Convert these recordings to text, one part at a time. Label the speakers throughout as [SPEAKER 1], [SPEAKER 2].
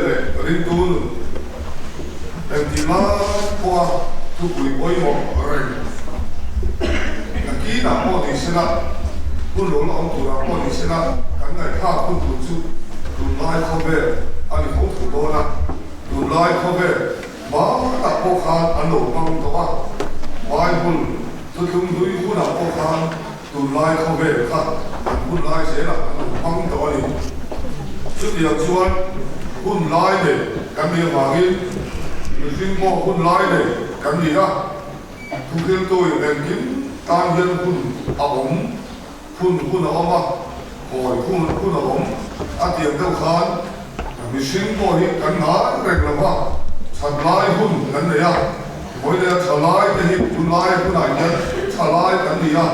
[SPEAKER 1] เลยริมตูนแต่ที่มาพวกทุกคนบ่อยบอกอะไรนักกีฬาพวกที่ชนะคุณหลงเอาตัวพวกที่ชนะกันไงถ้าคุณถูกชุดดูไล่เข้าไปอันนี้เขาถูกโดนนะดูไล่เข้าไปบ้าตัดพวกเขาอันหลงบางตัวไว้คุณจะถึงดูคุณเอาพวกเขาดูไล่เข้าไปค่ะคุณไล่เสียละอันหลงบางตัวนี่ชุดเดียวชวนคุณไล่เลยกันมีหวังยิ่งมีสิ่งมองคุณไล่เลยกันมีนะทุกเรื่องตัวอย่างเป็นกินการเรียนคุณเอาผมคุณเอามาโอ้ยคุณเอาผมอาเดียนเท่ากันมีสิ่งมองที่กันหนาเรื่องละว่าฉันไล่คุณกันเลยอ่ะโอ้ยเนี่ยฉันไล่แต่ที่คุณไล่คุณไหนเนี่ยฉันไล่กันดีอ่ะ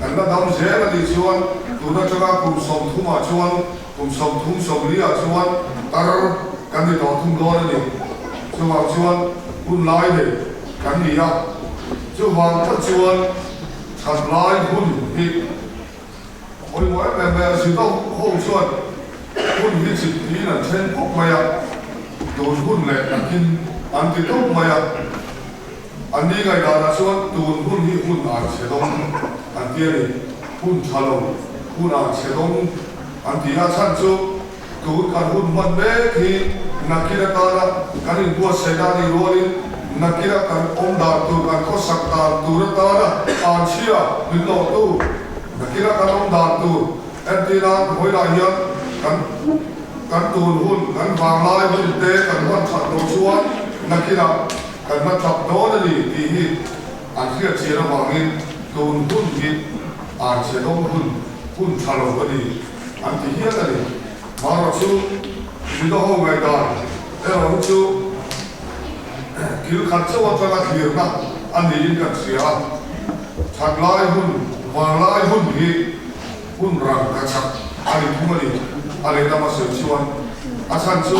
[SPEAKER 1] กันก็ทำเสียกันดีชวนตัวนั้นจะก็คุณสมทุมาชวนคุณสมทุมสมเลี้ยชวนตากันดีต่อทุ่งร้อนนี่ชวนคุณไล่เลยกันดีอ่ะชวนถ้าชวนฉันไล่คุณที่โอ้ยว่าแม่สิต้องห้องชวนคุณที่สิบปีนั่นเช่นพวกมาอ่ะโดนคุณแหละกินอันที่ต้องมาอ่ะอันนี้ไงดาราชวนโดนคุณที่คุณอ่านเสียตรงอันที่นี่คุณชาลงคุณอ่านเสียตรงอันที่อาชันจูตูนกันคุณมันเบกีนักกีฬาการกันอินบัวเสดานีโรลินนักกีฬาการองดาตูกันข้อสักตาตูรตานะอ่านเชียมิโลตูนักกีฬาการองดาตูเอ็นตีนาหอยลายยันกันตูนหุ่นกันวางลายหุ่นเตะกันวันฉัดโดชวนนักกีฬากันมาจับโดนนี่ที่อันเชียเชียระหว่างนี้ตูนหุ่นที่อ่านเชียต้องหุ่นชาลงดีอันที่เฮียนั่นนี่มาเราชูวิโดห้องไงกันเราชูคิวขัดเจ้าจะกันเหียนะอันนี้ยินกันเสียฉัดลายหุ่นวางลายหุ่นที่หุ่นรังกระชับอันนี้ทุ่มนี่อันนี้ทำมาเสียชวนอาชันชู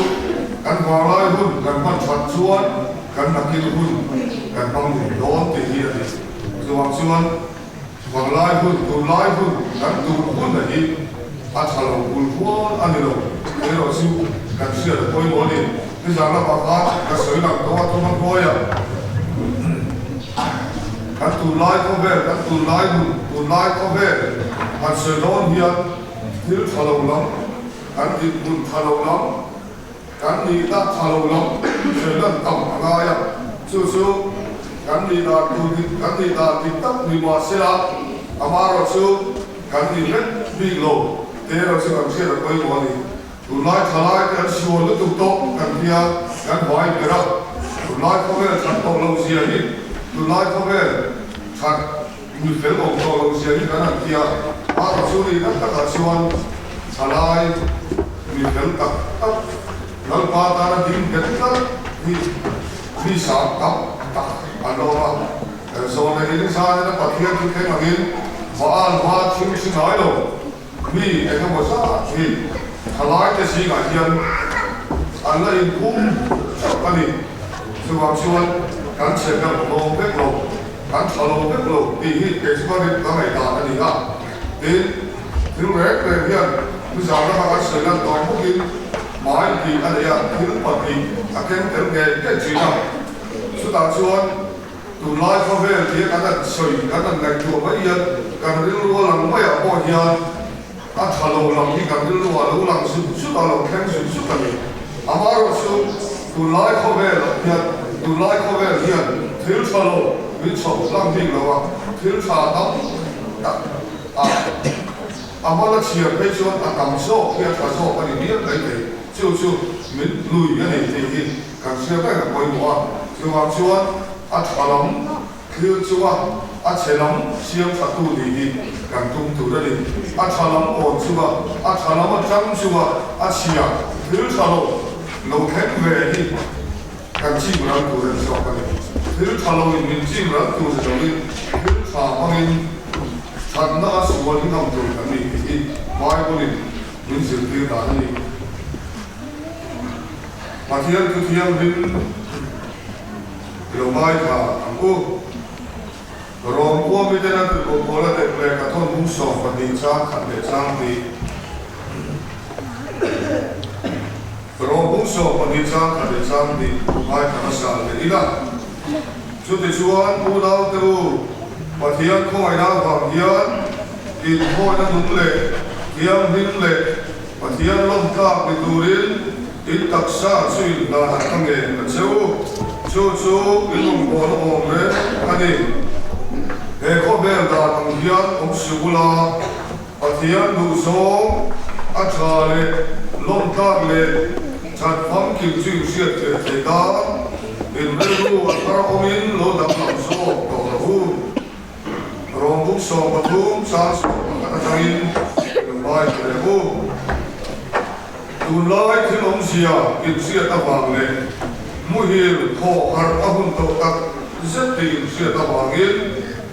[SPEAKER 1] กันวางลายหุ่นกันมันฉัดชวนกันนักกินหุ่นกันบังโดนตีเฮียนี่ชวนชวนวางลายหุ่นตูลายหุ่นกันตูหุ่นนี่อาชันเราหุ่นหัวอันนี้เราชูกันเสียโอยโมนี่ที่จะรับประทานกระสือหนักตัวทุกมันโอยอ่ะกันตูไล่เข้าไปกันตูไล่เข้าไปกันเสือโดนเฮียที่ทะเลาะล้ำกันที่บุญทะเลาะล้ำกันนี่ตัดทะเลาะล้ำเสือนั่นต่ำอะไรอ่ะสู้กันนี่ตาตูกันนี่ตาติดตับมีมาเสียอามาเราสู้กันนี่เล็กวิ่งโลเดี๋ยวเราสู้กันเสียโอยโมนี่ตูไล่ทลายกันชวนแล้วตุกโตกันเฮียกันหอยไปแล้วตูไล่เข้าไปฉันต้องลงเสียนี่ตูไล่เข้าไปฉันมีเฟลของตัวลงเสียนี่กันเฮียมาเราสู้นี่นั่นตั้งแต่ชวนทลายมีเฟลตักแล้วพาตาดิ้งกันตั้งที่สามตักอันนั้นว่าโซนในนี้สารนั้นปะเทียนที่แข็งมากินว่าชิมหายลงมีไอ้คำว่าซาที่ทลายจะสิ่งอะไรอันนั้นอินพุ่มอันนี้ชวนการเชื่อมโลกเล็กโลกการทะลุเล็กโลกที่เกิดขึ้นในทางไหนกันอันนี้นะที่ถึงแรกเลยเนี่ยผู้ชายเราการเชื่อมต่อพวกนี้หมายที่อันนี้ที่รู้ปฏิอาการเกิดเกิดจริงนะสุดท้ายชวนตัวไล่เข้าไปที่การนั้นสวยการนั้นแรงตัวไม่ยันการเรื่องรู้หลังไม่อยากพอเฮียอาทะลุหลังที่การเรื่องรู้หลังสุดหลังแข็งสุดกันนี่อามาเราสู้ตัวไล่เข้าไปเฮียตัวไล่เข้าไปเฮียที่ทะลุวิชาหลังที่เราว่าที่ชาตั้งอามาเราเชียร์ไปชวนอาการโซ่เฮียการโซ่กันนี่อะไรเนี่ยจู่ๆมันลุยกันนี่ที่การเชียร์ไปกับคนว่าชวนอาทะลุคือชวนอาเชลังเชียร์ประตูดีกันตุ้มตัวเลยอาทะลุอ่อนชัวอาทะลุมันจังชัวอาเชียร์ที่ทะลุเราแข็งแรงนี่กันจีบเราตัวเองชอบกันที่ทะลุมันจีบเราตัวเองที่ทะลุมันฉันน่าสวยที่ทำตัวกันนี่ที่ไม่คนนี้มันสิ่งที่ด่านี่มาเที่ยวคือเที่ยวดินเราไม่ค่ะอังกูรองผู้มีเจ้าหน้าที่บอกว่าเด็กเล็กก็ต้องมุ่งส่งปฏิจจาขันเดชางดีรองผู้ bung so pani chang khade chang ni mai thana sa le ila chu ti chuan pu dau te u pathian khoi na wang hian in khoi na dum le hiam him le pathian lom ka pe turin in taksa chui na hange na cheu chu in lom bon om le ani e kho ber da ang hian om sugula pathian du so a cha le lom ka le chat pham kim chui siat te da in lu ar omin lo dam lam so ko hu rong buk so pathum sa so ka tangin mai le hu tu lai thil om sia in sia ta wang le mu hil kho har a hun to tak zat ti in sia ta wang in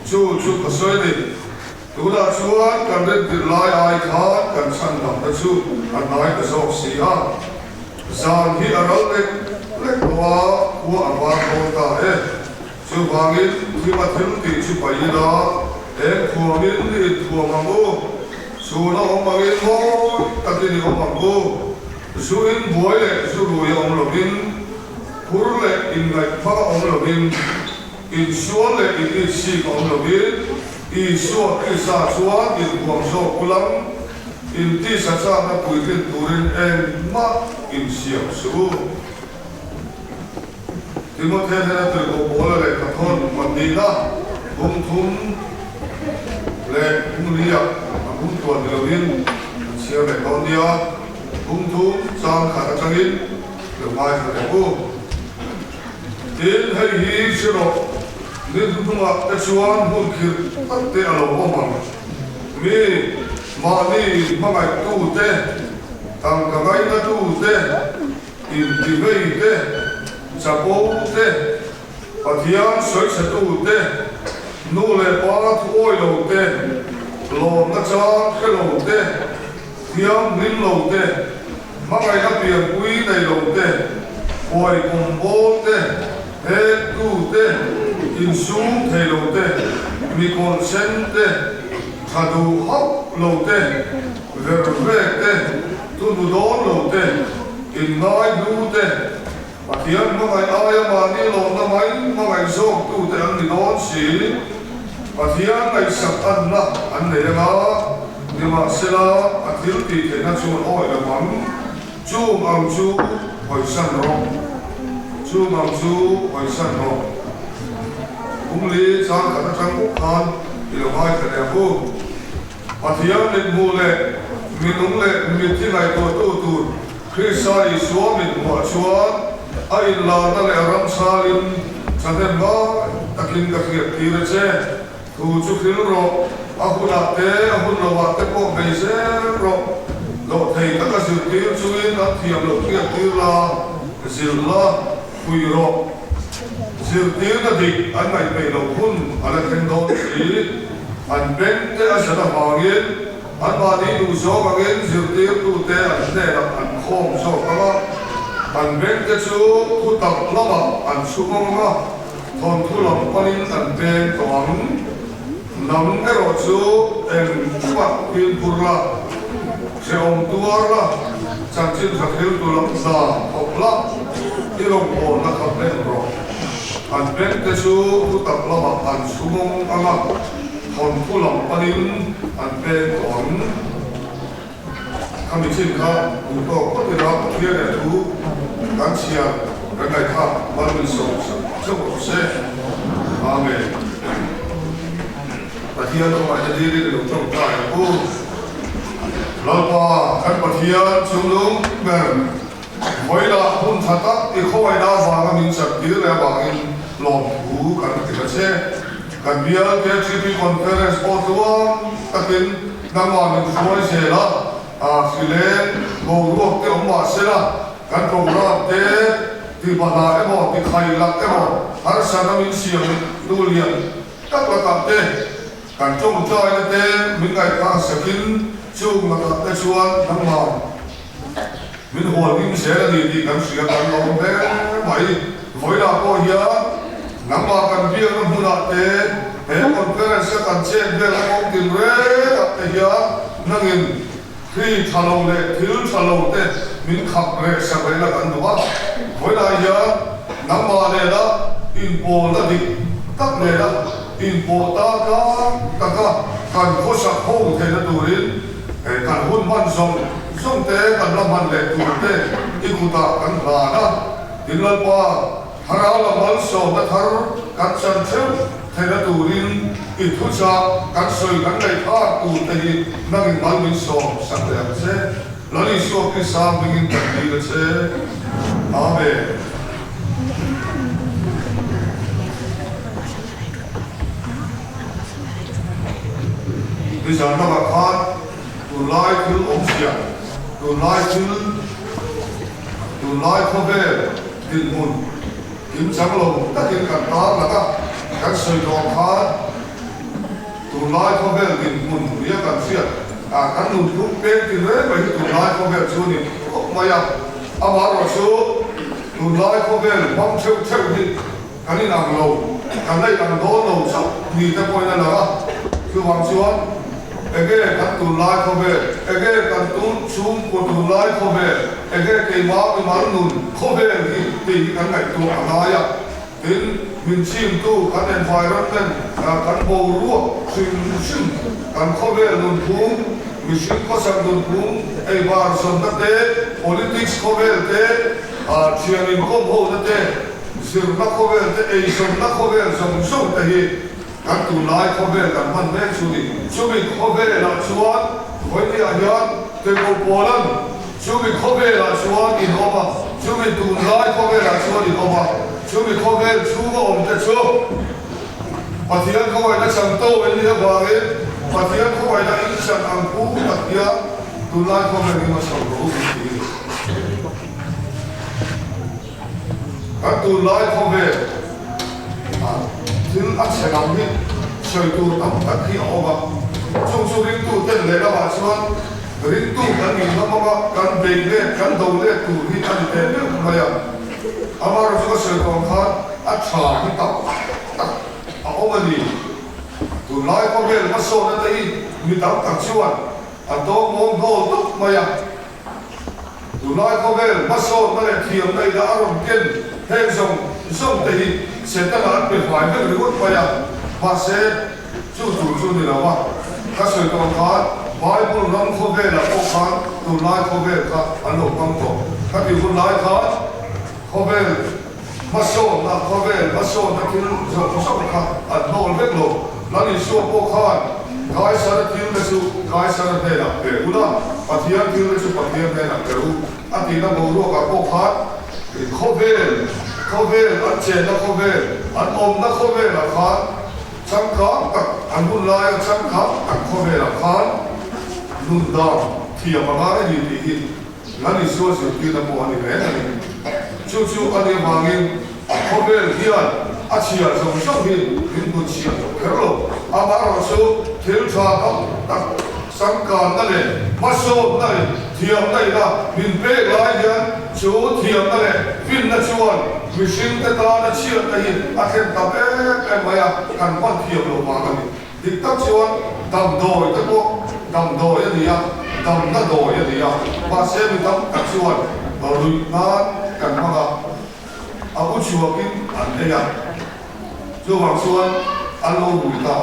[SPEAKER 1] chu ka soi ni tu da chuan kan ren ti lai ai kha kan san dam ta chu an nai ta so sia zan hi aral le wa wa awa ko ta e chu wang in thi ma thil ti chu pai da e khuamin ni khuamangu su na omangin mo tatini omangu su in boile su ruya omlogin kurle in like pa omlogin in suole in isi omlogin I suwa isa suwa in guangso kulang in ti sa na puitin turin en ma in siyang su Timothy na tulgo bola le kathon mandina bungthum le bunglia bung tuan dilawin siya le kaunia bungthum sang khata changin le mai thale bu tin hai hi siro ni thuma ta chuan hun khir tatte alo omang mi mani mangai tu te tang kangai na tu te in divei te chapo te pathian soi sa tu te nu le pa thoi lo te lo na cha khelo te thiam nin lo te mangai na pian pui nei lo te oi kum bo te he tu te in sum the lo te mi kon sen te khadu hop lo te ver ve te tu du don lo te in nai du te pathian mangai aya mani lo na mai mangai zok tu te an ni don si pathian ngai sak an na an ne nga ni ma sela athil ti te na chu oi la mam chu mam chu hoi san ro chu mam chu hoi san ro ungli sang ka chang khan ilo mai ka le hu pathian ni mu le minung le mi ti ngai to tu Krista Yesu min mo chuan ai la na le ram salin chanem ba takin ka khir ti re che tu chu khil ro ahuna te ahun lo wa te ko be se ro lo thei ta ka sil ti chu in na thiam lo ki ti la sil la hui ro sil ti na di an mai pe lo hun ala ken do ti an ben te a sa da hangin an ba ni du so bangin sil ti tu te an ne la an khom so ka an ben te chu ku tak lama an su ma thon thu lam panin an ben to ang nam ero chu en chuak pin purla se om tuarla chanchin sakhil tu lam da opla ilong ko na kaplen ro an ben te chu ku tak lama an su anga thon thu lam panin an ben to ang kami chin kha u to ko te ra thia le tu kan sia kan kai kha mal min so so se amen pathian ko ma jadi di lu tong ta ku lapa kan pathian chulung ben voi la hun thata i khoi da wa min sak ti le ba in lom ku kan ti ka se kan bia ke chipi conference o tuwa takin nangwa min khoi se la a sile go ro te o ma se la kan program te ti bana emo ti khai lak emo har sana min siam du lian tak la te kan chung choi na te min ngai ka sakin chung na ka te chuan nang ma min hol min se la ni ti kan sia kan lo be mai voi la ko hia nang ma kan bia na huna te he kon ka sa kan che be la ko tin re te hia nangin ที่ชาโลเล่ที่ชาโลเต้มินขับเร่สักเวลากันตัวเวลาเยอะน้ำมาเลยละอินโปละดิตักเลยละอินโปตากากันโคสักโฮเทนตูรินกันหุ่นมันส่งเตะกันละมันเล็กตัวเตะอิคุตากันลานะดินละว่าฮาราละมันส่งมาทาร์กันฉันเชื่อเทนตูรินอิทุชากันสวยกันในภาคตูเตะนั่งมันมิส่งสักเดือนเช่แล้วนี่ส่วนที่สามวิ่งกันดีกันเช่อาเมนดิฉันนักข่าวตัวไล่คือองค์เสียตัวไล่ข้อเบลดินมุนกินจังลงตะกินกันตาแล้วก็กันสวยดอกขาตัวไล่ข้อเบลดินมุนเรียกกันเสียกันนุ่มทุกเป็นกินเลยไปที่ตัวไล่ข้อเบลชูนี่ก็มาอย่างอามาเราชูตัวไล่ข้อเบลปั๊มเชื่อที่กันนี่นางโลกันได้กันโดนโลสักมีแต่คนนั่นแหละคือวางชวนเอเกกันตุลายขบเอเกกันตุนชุมกุตุลายขบเอเกเกมาเป็นมารุนขบที่ตีกันไงตัวอะไรอ่ะถึงมินชิมตู้กันเป็นไฟรัตเต้นกันโบรัวชิมกันขบนุนพุ่งมิชิมก็สั่งนุนพุ่งไอ้บาร์สมตัดเตะ politics ขบเตะเชียร์นิมก็โบตัดเตะสิร์นักขบเตะไอ้สมนักขบส่งแต่ฮีกันตุลายขบกันมันแม่ชุดิชุบิขบละชวนวันนี้อาจารย์เทโกโปลันชุบิขบละชวนอินโอมาชุบิตุลายขบละชวนอินโอมาชุบิขบชูก็อมเตชูปัจจัยเขาไว้ได้สั่งโตวันนี้บางเองปัจจัยเขาไว้ได้สั่งอังคูปัจจัยตุลายขบนี่มาสั่งรู้ดีกันตุลายขบถึงอัศจรรย์นี่ช่วยตัวตั้งแต่ที่ออกมาช่วงริงตัวเต้นเลยนะว่าส่วนริงตัวกันนี่นะมากันเบงเล่กันดูเล่ตัวที่อันเต้นเนี่ยมาอย่างอามาเราจะช่วยตัวเขาอัศจรรย์ที่ตั้งเอามาดีตัวไล่ก็เบลมาโซนนั่นเองมีตั้งชวนอันโตมองโดนตุ๊กมาอย่างตัวไล่ก็เบลมาโซนมาเลยเทียมในดาวรุ่งเกินเฮงส่งตีเสร็จแล้วเป็นฝ่ายไม่รู้ว่าอย่างภาษาจู่นี่แหละว่าถ้าสวยตัวขาดไว้บุญน้องเขาเบลแล้วก็ขาดตัวไล่เขาเบลก็อันหลงตั้งตัวถ้ามีคนไล่ขาดเขาเบลมาโซนนะเขาเบลมาโซนนะที่ส่งขาดอันโดนเล็กลงแล้วนี่ส่วนพวกขาดกายสารทิวเลสุกายสารเทนะเปรุนะปฏิญาณทิวเลสุปฏิญาณเทนะเปรุอันที่นั่งรู้กับพวกขาดเขาเบลอันเจนนะเขาเบลอันอมนะเขาเบลละขาดสังขารกับอันบุญลายสังขารกับเขาเบลละขาดนุ่นดาวที่ยังมาได้ดีนั่นนี่ส่วนสุดที่นั่งมองนี่แหละนี่จู่อันนี้บางอย่างเขาเบลที่อันอาชีพส่งที่หินบุญเชียร์เกล้าอามาเราสู้เที่ยวชาตักสังการนั่นเลยมาโซนั่นเลยเทียมได้ละมินเปกลายยันชูเทียมนั่นเลยฟินนัชวันมิชินเตตานัชเชียร์ได้อาเข็มตับมายากันวันเทียมลงมากันดิกตัชวันดำโดยตะโกดำโดยยันยาดำนัดโดยยันยาภาษามิตัมตัชวันลุยนานกันมาอาบุชัวกินอันเดียจูบางส่วนอันโลบุตา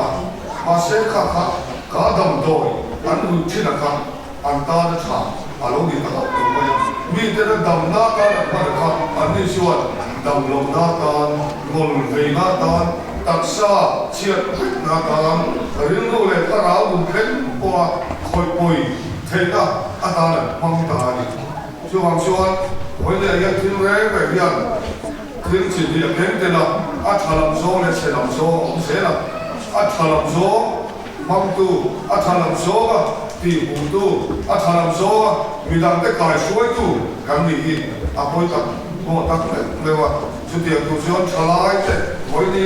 [SPEAKER 1] ภาษาข้ากาดำโดยอันอุจินะครับอันตาจะฉาอารมณ์ดีนะครับตรงไปมีแต่ดำหน้ากันนะครับอันนี้ส่วนดำลงหน้ากันงนเรียหน้ากันตักษาเชียดหน้ากันเรื่องนู้นเลยถ้าเราบุญเพ็ญปัวคอยปุยเทน่าอันนั้นมังตาดีช่วงส่วนวันนี้ยังทิ้งแรงแบบยันทิ้งสิ่งที่ยังเห็นแต่ละอัฐลำโซ่และเสลำโซ่เสละอัฐลำโซ่มังตูอัฐลำโซ่ที่หูตูอัฐลำโซ่มีดังแต่กายช่วยตูกันนี่อาปุยตักโมตักเลยว่าจุดเดียวตัวส่วนฉลาดเตะหอยนี่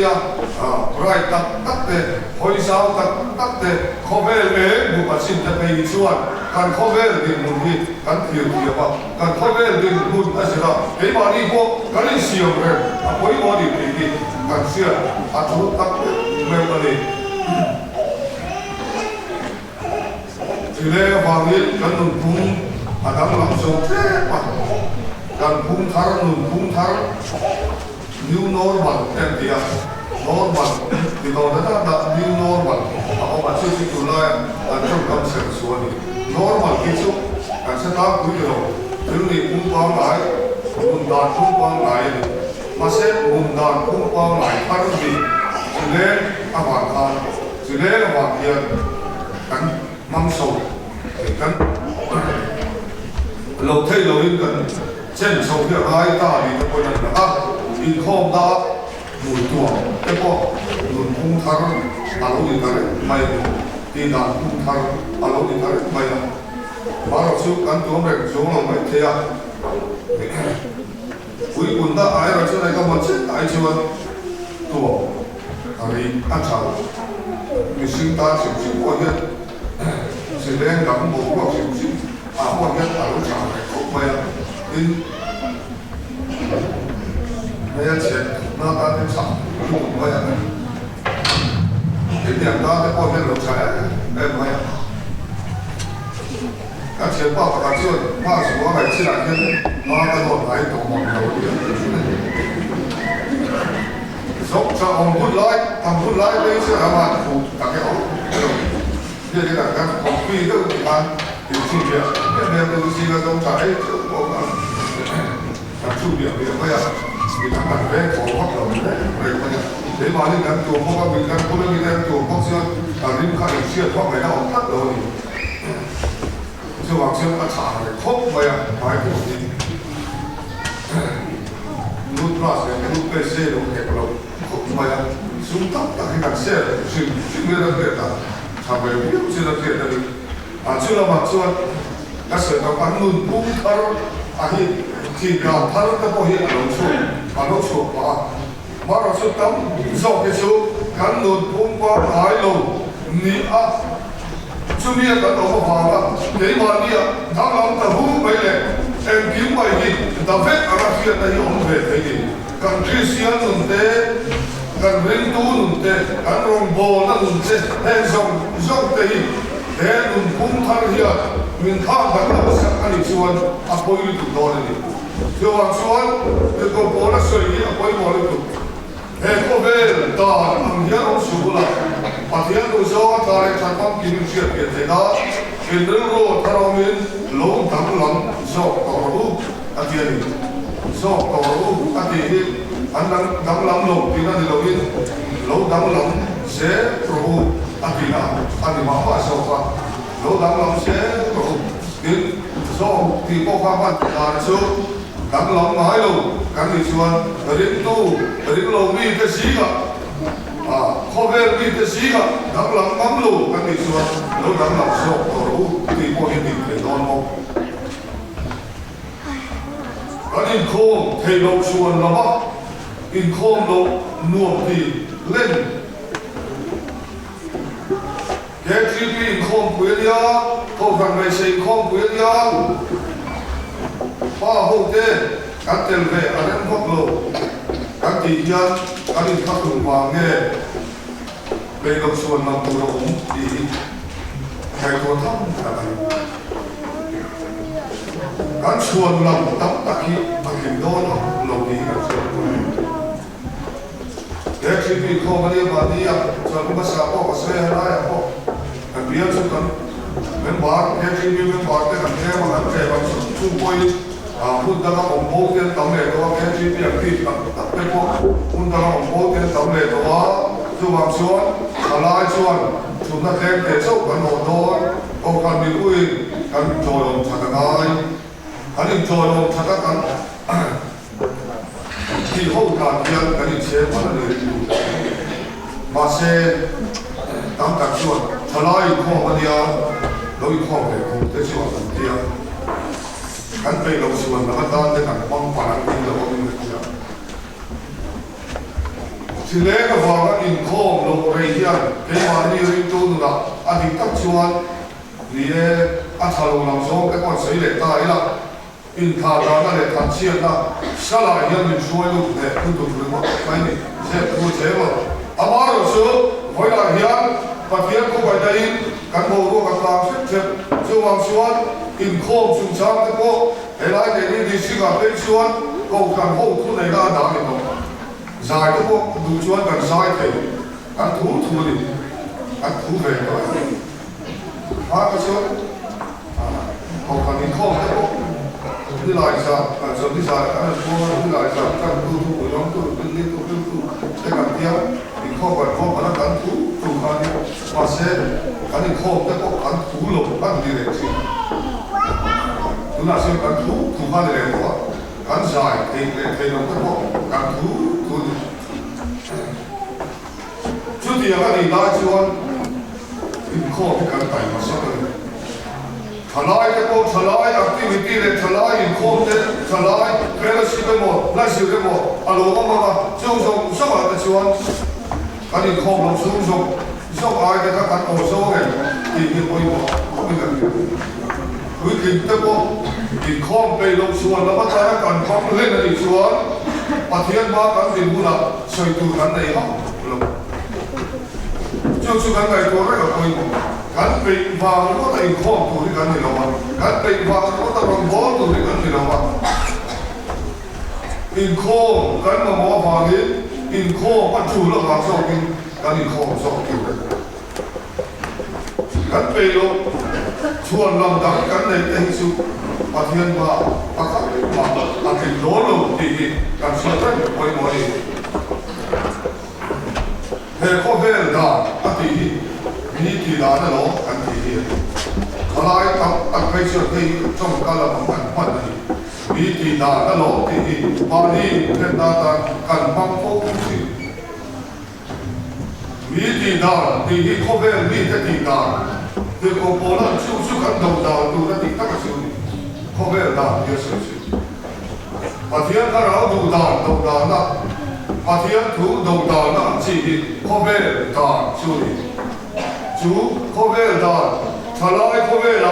[SPEAKER 1] ไรตักเตะหอยสาวตักเตะข้อเบลเองบุปผินจะไปส่วนการข้อเบลดินมุนที่กันเทียบว่าการข้อเบลดินมุนอะไรสักไอ้บารีพวกกันเสียงเลยอาปุยบอดีดีกันเสียอาจุตักเตะเมื่อวันนี้ ที่ chỉ lẽ vàng yên cần nụ phung đang làm sâu thế mà cần phung thar new normal em thì normal thì đó là new normal họ bảo chưa chịu lại trong tâm sản xuất normal cái số anh sẽ ta quý rồi thứ này phung quang lại mùng đàn phung quang lại mà sẽ mùng đàn phung quang lại phát gì chỉ lẽ hoàn thành chỉ lẽ là hoàn thiện cắn măng sầu để cắn lâu thay lâu in cắn trên sầu kia hai ta thì nó còn là in không ta mùi tuồng cái co luôn phung thar alo đi tới mày thì đàn phung thar alo đi tới mày là mà rồi số cắn tuồng này số là mày thế à cuối cùng ta ai rồi chỗ này có một chiếc ai chưa tuồng ari ăn cháo mình sinh ta chịu chịu qua hết chỉ lên gặp một cuộc chịu chịu qua hết ở lúc cháo này không phải in bây giờ chuyện nó ta đến cháo không phải cái điểm đó cái qua hết lúc cháo em phải các chuyện bao các chuyện bao số này chỉ là cái nó cái đồ này đồ mỏng đầu sống cho ông hút lái thằng hút lái đây sẽ là bạn phụ cả cái ống như thế là các học phi các bạn thì xin việc cái này tôi xin là trong trái có các chủ điểm thì bây giờ thì các bạn về có bắt đầu đấy để mà lên làm chuồng không mình làm không lên làm chuồng không xưa lên khai được xưa thoát phải nào tắt rồi chứ hoàng xưa đã trả để không bây giờ phải của gì nút plus cái nút PC đâu cái đâu mà chúng ta cái đặc xe sự người ta biết là tham về biết sự đặc biệt là chưa là mà chưa các sự tập ăn luôn cũng thar thì nào thar cái bao nhiêu lâu số mà rồi số tâm do cái số cán luôn cũng qua hai lâu ni chú biết cái đó có vào đó để mà đi thằng làm ta hú vậy này em kiếm bài gì ta viết ở đây kia ta hiểu về thế gì cần Christian luôn thế cần Linh tu luôn thế cần rong bò nó luôn thế hay dòng thế thế luôn cũng thằng kia mình tham gia cái sự anh chuan apoi đi tụ đó này cho anh chuan cái cô bò nó sợi gì apoi bò đi tụ thế cô về ta anh nhớ ông sưu là mà thiên tôi do ta lại chẳng có kinh nghiệm chuyện thế đó vì nếu rồi ta nói mình lâu thắng lắm do tàu rú anh thiên do tàu rú anh thì anh đang làm lâu thì anh lâu in lâu đang làm sẽ rú anh thì là anh thì bảo là sao cả lâu đang làm sẽ rú thì do thì có khoa văn là số đang làm mãi lâu cái gì chuan đến lâu mi cái gì cả khó về đi tới gì cả đang làm mắm lù cái gì chuan lâu đang làm sốt rồi thì có hiện tượng để đón mong cái in khom thầy lâu chuan là bắc in khom lâu nuông thì lên cái gì in khom quên ya không cần phải xây khom quên ya ba hôm thế các tiền về anh em học lô các tỷ nhân các đi khắc phục vào nghề về đồng xuân làm tù đồng thì thầy có thăm cả này các xuân làm tắm tạc khi mà hình đó nó lồng đi các xuân để khi bị không có đi mà đi à cho nó bắt sao có xe lại à có anh biết chứ cần bên bác cái khi bị bên bác cái thằng em mà làm cái bằng chung quay phun ta ông bố tiên tổng lệ đó cái chuyện việc thì tập cái bộ phun ta ông bố tiên tổng lệ đó chú bằng xuân lại xuân chúng ta thêm để sốc cái nổ đó ông cần bị ui cần trồi ông thật là ngay anh định trồi ông thật là cắn thì hậu cả tiền cái định chế mà là người mà xe tắm cả xuân thật lại không mà đi à đối không để không tới xuân tiền kan pe lo suan na ta de kan pang parang tin lo in ya sile ka wa in khom lo re hian ke ma ni ri tu nu da a di tak chuan ni e a thalo lam so ka kon sei le ta ila in tha da na le than chian na sala hian min suai lu de tu tu lu ma mai ni se tu che lo amaro so voi la hian pa hian ko bai dai kan mo ro ka ta se ช่วงชวนอินโคมชุมช้างตะโกเฮลัยเดนี่ดิสิกาเป็นชวนก็การโหทุในด้านดามิโนใจตะโกดูชวนกันใจเทกันถูดิกันถูเรื่องอะไรพาไปชวนเอาการอินโคมตะโกที่ลายซาส่วนที่ซาอันนั้นพวกที่ลายซากันถูน้องถูเป็นเลี้ยงถูแต่กันเดียวอินโคมกันโคมกันกันถูกันเนี่ยมาเสียกันอินโคมตะโกกันถูลงกันดีเลยสิ ดูน่าเชื่อกันทุกบ้านเลยว่ากันใจเองเราก็บอกกันทุกชุดที่ยังไม่ได้ชวนอินโคที่กันไปมาสักเลยทลายแต่ก็ทลายแอคทิวิตี้เลยทลายอินโคเด็ดทลายเฟลชิเปโมไล่ชิเปโมอารมณ์มาช่วงช่วงอะไรชวนกันอินโคลงช่วงช่วงอะไรแต่กันโอ้ช่วงไงที่ที่ไปบอกไม่กันวิธีตะโกอินข้อมไปลงชวนแล้วก็ใช้กันข้อมเล่นกันชวนปะเทียนบ้ากันดิบุระช่วยดูกันในห้องลงช่วยกันในตัวแรกก็ไปกันไปฟังแล้วก็อินข้อมตัวที่กันในเรากันไปฟังแล้วก็ต้องบอลตัวที่กันในเราอินข้อมกันมาหมอฟังนี้อินข้อมปัจจุบันเราชอบกินกันอินข้อมชอบกินกันไปลงชวนลำดับกันในเองสุปะเทียนว่าปะคับมาอันที่โลโลดีกันสุดท้ายไปหมดเลยเฮ้ข้อเวลดาอันที่มีกี่ด้านแล้วอันที่ทลายตั้งไปเชื่อที่จงกาลบังคับมันนี่มีกี่ด้านแล้วที่ปานีเป็นด้านกันบังฟุกสิมีกี่ด้านที่ข้อเวลมีแค่กี่ด้านเด็กคนโบราณชูกันดาวดูนั่นติดตั้งชูเขาเวลดาวเยอะสุดปะเทียนก็เราดูดาวนะปะเทียนถูดูดาวนะจีเขาเวลดาวชูเขาเวลดาวทลายเขาเวล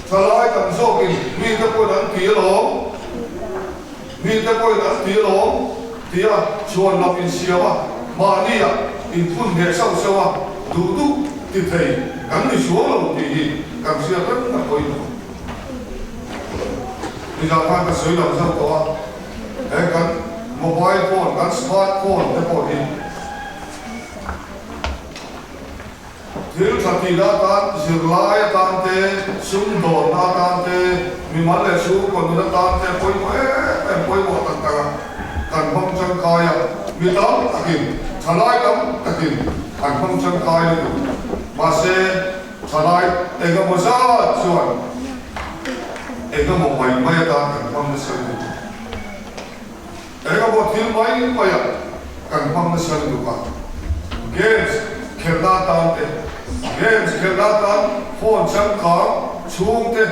[SPEAKER 1] ทลายกันโซกินมีแต่คนนั้นตีหลงมีแต่คนนั้นตีหลงตีอ่ะชวนเราเป็นเชียวมานี่อ่ะอินทุนเดียร์เชียวดูที่ไทยกันไม่ชัวร์เราดีกันเชื่อกันนะคนนี่เราทำกันสวยเราเจ้าตัวกันโมบายโฟนกันสมาร์ทโฟนแต่พอดีที่เราที่เราตัดสิลายตัดเตะสุ่มโดนตัดเตะมีมันเลยสู้คนนั้นตัดเตะปล่อยปล่อยหมดต่างๆกันพังจังกายมีตั้งตะกินทลายตั้งตะกินกันพังจังกายเลยมาเสียทลายเอกมัจจุชวนเอกมัยไม่ได้กันพังเสียเอกมัทิ้งไม่ไปกันพังเสียดูกันเกมส์เขียนด้านตามเตะเกมส์เขียนด้านตามโฟนชังขาชูงเตะ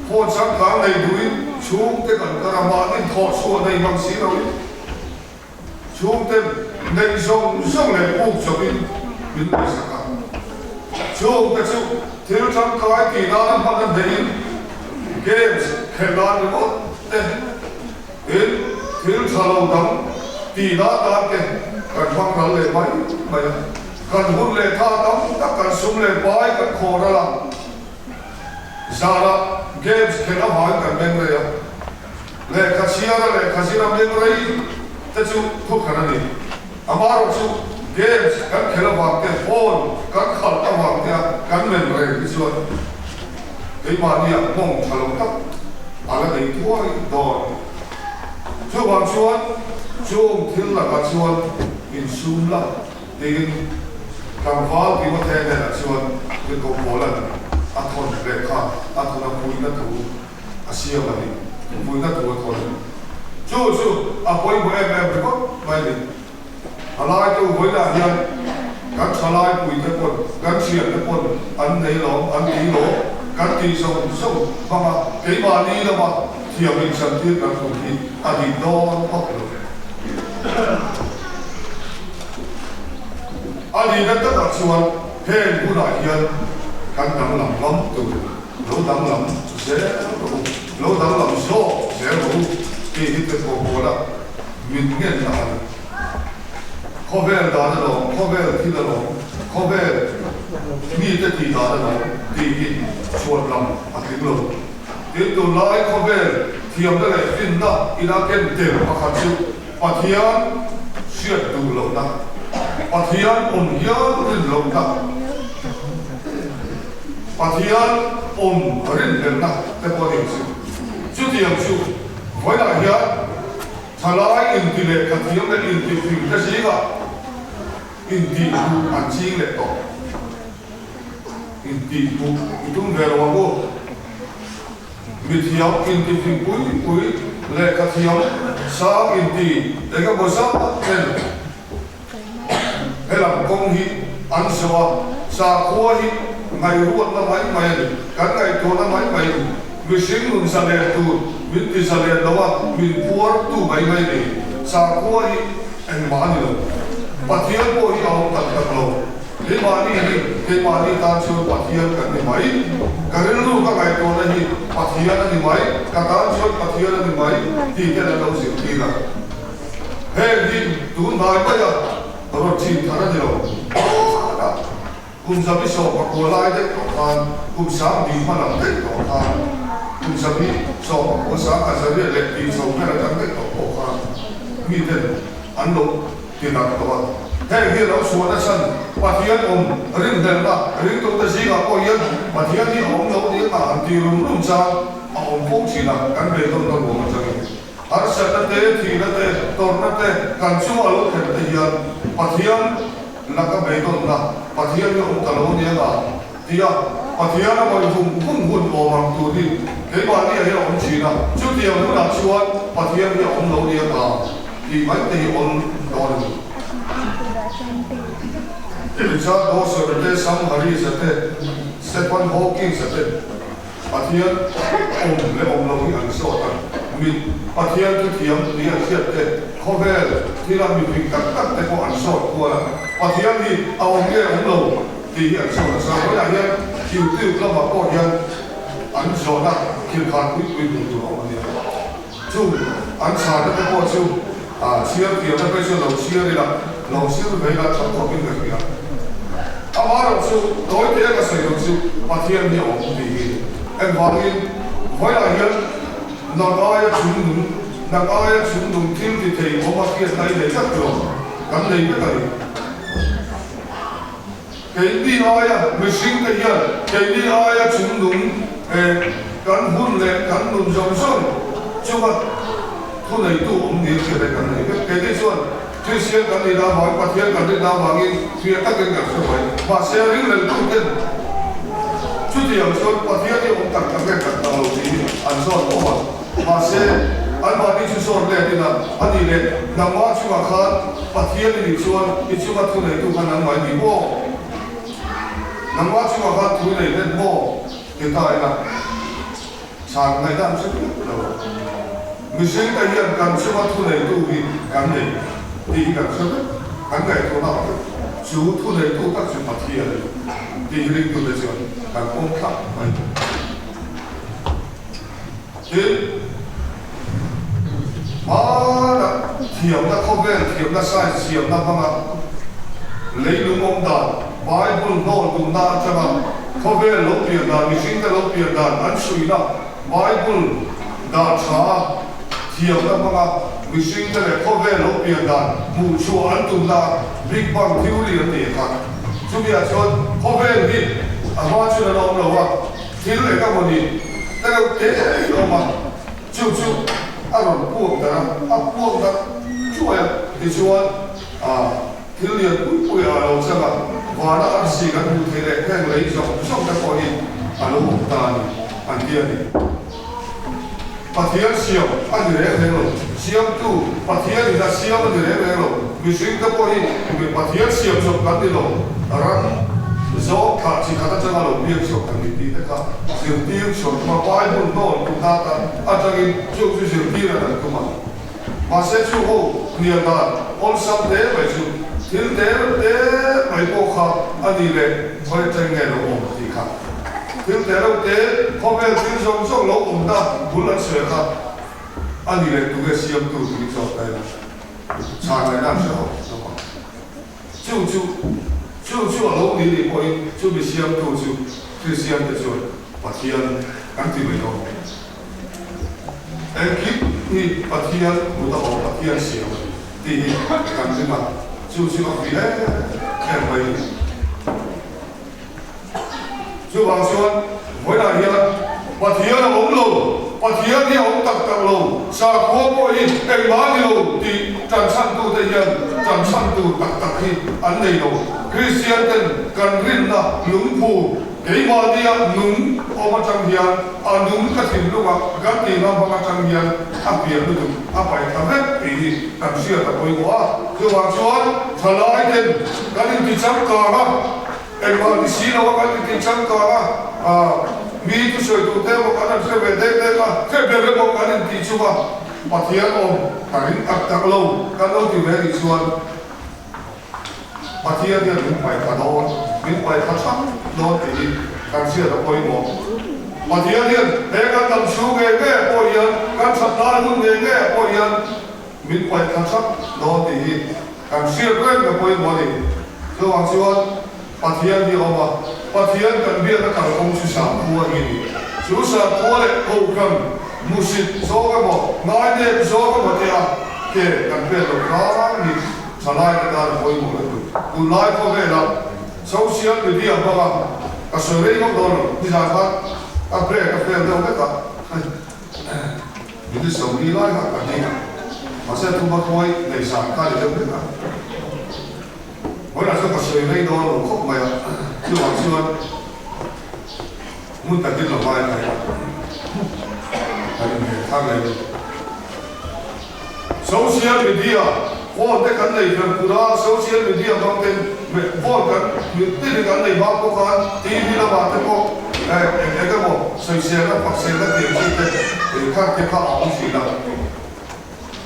[SPEAKER 1] โฟนชังขาในดุยชูงเตะกันกระมาณิทอดส่วนในมังสีเราชูงเตะในส่งเลยปุ๊บจะบินไปสักการช่วงแต่ช่วงที่เราทำการกีฬานั้นพัฒนาเองเกมส์แข่งขันหมดเต็มที่เราทำเรากีฬาต่างกันการฟังกันเลยไหมการหุ่นเลยท่าตั้งการสุ่มเลยไปกันโคราลซาร่าเกมส์แข่งขันกันเป็นเลยเลยคาชิอาร์เลยคาชิอาร์เป็นเลยแต่ช่วงทุกขณะนี้อามาร์ช่วงเกมส์กันแข่งขันกันโฟนกันขัดตั้งวางเนี่ยกันเป็นเลยที่ส่วนที่มาเนี่ยมองฉลองตั้งอะไรที่ว่าโดนช่วงบางช่วงที่หลังช่วงอินซูมละที่การฟ้าที่ว่าแทนเนี่ยช่วงที่เขาโผล่อัฐนเรขาอัฐนปุยนัทวูอาเซียมันนี่ปุยนัทวูคนช่วงอ่ะปุยปุยแบบนี้ก็ไม่ดีอะไรตัวปุยละเฮียกันสลายปุยตะคนกันเชียร์ตะคนอันไหนหลงอันนี้หลงกันที่ส่งมาเกี่ยมานี้แล้วมาเที่ยวเป็นสันติกันตรงนี้อดีตโดนพักเลยอดีตนั้นตั้งแต่ชวนเพื่อนผู้ใดเฮียกันดังหลังล้มตัวรู้ดังหลังเสียรู้ดังหลังโซ่เสียรู้ที่ที่เป็นโกโก้ละมินเงี้ยนะข้อเวลดานะลงข้อเวลที่ละลงข้อเวลมีแต่ที่ดานะลงที่ thì chuột lòng à tiếng lồng tiếng tụ lại có về thiềm đó lại tin đó ý đã kén tiền và khát chịu và thiềm xuyên tụ lồng đó và thiềm ổn hiếu tin lồng đó và thiềm ổn rin lên đó để có điểm chịu chú thiềm chịu với lại hiếu thà lại in tỷ lệ khát thiềm lại in tỷ phim cái gì cả in tỷ tu ăn chiên lệ tổ in tỷ tu itung về rồi cô vì thiam in tỷ phim cuối lệ khát thiam sa in tỷ để các bác sát lên hay làm công hi ăn sữa sa khoa hi ngày ruột nó mấy cái ngày to nó mấy vì sinh luôn sa lệ tu vì tỷ sa lệ đó vì phua tu mấy này sa khoa hi anh bán được và thiam cô hi ông tận lâu cái mà đi ta chơi và thiam cái này mấy cái lúc các ngày to này và thiam này mấy cái ta chơi và thiam này mấy thì cái này đâu chịu đi là hey đi tu nói bây giờ rồi chìm thằng đó rồi cùng sắp đi sổ và cô lại đấy có than cùng sáng đi mà làm đấy có than cùng sắp đi sổ và cô sáng cả giờ lệ đi sổ hay là chẳng đấy có than như thế anh đâu thì đặt các bạn thế kia nó xuống nó sân và thiên ông riêng đến là riêng tôi ta gì cả coi yên và thiên thì ông đâu đi mà anh thì luôn sao ông không chỉ là cán bề tôi đâu mà chẳng ở sân nó thế thì nó thế tôi nó thế cần chú ở lúc thế thì hiện và thiên là các bề tôi là và thiên thì ông ta lâu như là thì và thiên nó gọi vùng không hồn bò bằng tụi đi cái bà đi ở ông chỉ là chú tiền nó là xuống và thiên thì ông lâu như là thì mấy thì ông đó được Richard Dawson te Sam Harris te Stephen Hawking te Pathian le lo hi an so ta mi Pathian tu thiam ni an siat te khovel thila mi ping tak tak te ko an so ko la Pathian ni awong le lo ti an so sa ko la hian kiu tu la ma ko hian an so na kil khan ku tu ho ni chu an sa te ko chu siam ti na pe so lo siam ni la lo siam ve la cha ko pin ka ya Amaro su đối thế cái sự đồng sự và thiên hiệu thì em nói in với lại hiện nàng ai chúng đúng thiên thì thầy có mặt hiện nay để rất nhiều gắn lên cái này cái đi ai mình sinh cái hiện cái đi ai chúng đúng gắn hôn lệ gắn đúng dòng sông cho mà thu này tu ông đi cái này cái đi xuân tuy nhiên cái này đã nói và thiên cái này đã nói in phía các cái ngành xã hội và sẽ những lần đầu tiên chút điểm số và thiên thì ông tặng các cái ngành đầu thì anh số nó và sẽ anh bảo đi chút số này thì là anh đi lên nằm ở chỗ khác và thiên thì số thì chỗ khác thu này tu khả năng ngoài bị bỏ nằm ở chỗ khác thu này lên bỏ hiện tại là sáng ngày đang sẽ biết rồi mình sẽ cái hiện cần chỗ khác thu này tu vì cái này thì cái số cái ngày thu nào chú thu này tu các chuyện mặt thiệt thì linh tu là chuyện càng ôm khắp vậy thế mà là thiểm là không về thiểm là sai thiểm là bằng lấy đúng ông đàn Bible nó cũng na cho mà không về lỗ biển đàn mình sinh ra lỗ biển đàn ăn suy na Bible đàn cha thiểm là bằng mình sinh ra để không về lỗ biển đàn mù chùa ăn tụng na Big Bang Theory là để khác chúng ta cho không về đi hoa chuyện là ông đâu à thì lúc này các bạn đi cái đâu thế đâu mà chú rồi buông ta buông ta chú ấy thì chú thì liền cuối đâu xem mà và nó ăn gì cái như thế này cái lấy trong cái coi đi lúc ta ăn kia đi và thiên siêu ăn được đấy rồi siêu tu và thiên thì là siêu ăn được đấy rồi mình sinh cái coi đi mình và thiên siêu cho cái gì rồi rằng do cả chỉ khá là lo biếng siêu cái gì đấy cả siêu biếng siêu mà vài buồn nôn cũng ta ăn cho cái siêu biếng là cũng mà mà sẽ chú hồ nhiều là ôn sắm thế vậy chú thiên thế vậy cô khác anh đi lên với chân nghe nó ổn thì khác thiên thế đâu thế không phải thiên sống nó ổn ta muốn là sửa khác anh đi lên tụi cái siêu tu thì cho đây là sáng ngày năm sẽ học chú ở lâu đi coi chú bị siêu tu chú Christian te chuan pathian kan ti mai lo ekip ni pathian mu ta ho pathian sia ti kan ti ma chu chu a fi em mai chu wang chuan moi la hian pathian a om lo pathian ni om tak tak lo sa ko ko hi ei ma ni lo ti chan chan tu te hian chan chan tu tak tak hi an nei lo Christian ten kan rin na lung phu cái mà đi ăn núng ô mà chẳng hiền ăn núng cái thịt lúc mà cái tiền nó mà chẳng hiền ăn biển nó được ăn phải thằng hết thì làm gì là bồi quá cứ vào xuống thằng nói thêm cái gì thì chẳng có á em mà đi xí nó cái gì thì chẳng có á mi tu soi tu thế mà cái này sẽ về đây đây mà sẽ về cái một cái gì thì chú mà mà thiệt ôm cái tắc lâu cái lâu thì về đi xuống mà thiệt thì mình phải cả đôi mình phải cả chắc đôi thì kan sia da poi mo pathia hian he kan tam su nge nge poi hian kan sat na hun nge nge poi hian min pai kan sat do ti hi kan sia ren da poi mo ni so wang chuan pathia hi oma pathia kan bia da kan ong su sa pu hi ni su sa pu le ko kan musit so ka mo ngai ne so ka mo tia ke kan pe lo ra ni salai ka da poi mo le tu lai ko ve la social media ba cái sợi dây không đồn đi ra phát cà phê đâu hết cả những cái sống đi lại cả đi mà sẽ thu mất thôi để sản khai được hết cả mỗi lần cái sợi dây đó nó khóc mày chưa hoàn chưa muốn tập đến là mai này thằng này social media vô cái cái này phần của đó social media bằng tên vô cái cái cái này bao có con TV là bao cái có cái bộ social nó phát sinh nó tiền gì thế thì các cái ông gì là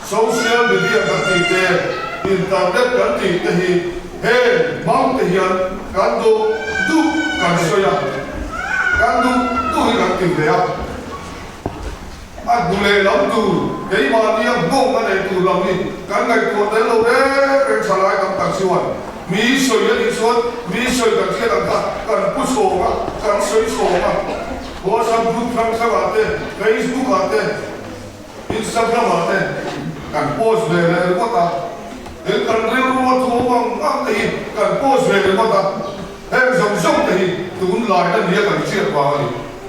[SPEAKER 1] social media cái gì thế internet cái gì thế thì hey mong thì hiện cái đồ du cái gì à cái du cái gì thế à anh du lịch lắm tu cái mà đi ăn bông cái này tu làm đi cái ngày tuột đến lâu đấy cái trả lại cầm tặng siêu anh mi soi cái đi xuống mi soi cái kia làm ta cần bút sổ mà cần soi sổ mà WhatsApp group tham gia vào đây Facebook vào đây Instagram vào đây cần post về là có ta đến cần rêu rô thua bằng ăn thì cần post về là có ta em dòng dốc thì tu lại nó nghĩa cần chia vào đi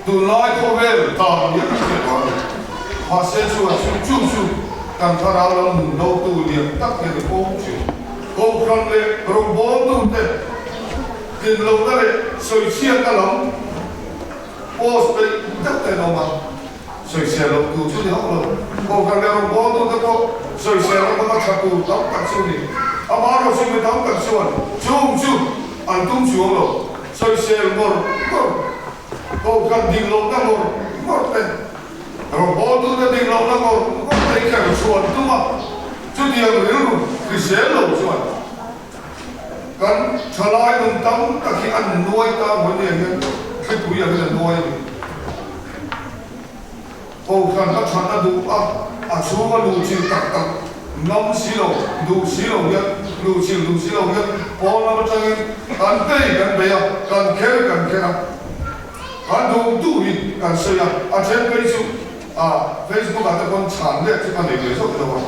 [SPEAKER 1] tu lại không về ta nghĩa cần chia vào đi họ sẽ chua chua cần thà nào là mình đâu tu liền tắc cái cố chịu cố khăn lệ rồi bố tu thế tiền lâu ta lệ soi xiên ta lắm post đây tắc cái nào mà soi xiên lâu tu chút nữa rồi cố khăn lệ rồi bố tu thế cố soi xiên nó có chặt tu tóc tắc xuống đi à mà rồi xin mình tóc tắc xuống chua anh tung xuống rồi soi xiên ngor cố khăn đi lâu ta ngor đây rồi bố tu thế đi lâu ta ngor thấy cái xuống đúng không chút điều người luôn thì sẽ lâu xuống kan chalai nung tam ta khi ăn nuôi ta vấn đề nhân cái túi là cái nuôi ô kan ta chăn ta đủ à chú mà đủ chịu tắc tắc năm xí lầu đủ xí lầu nhất đủ xí lầu nhất bỏ nó mà chẳng kan bây kan khe kan đủ đi kan sơi à trên Facebook à ta còn chán đấy chứ kan để người sống đâu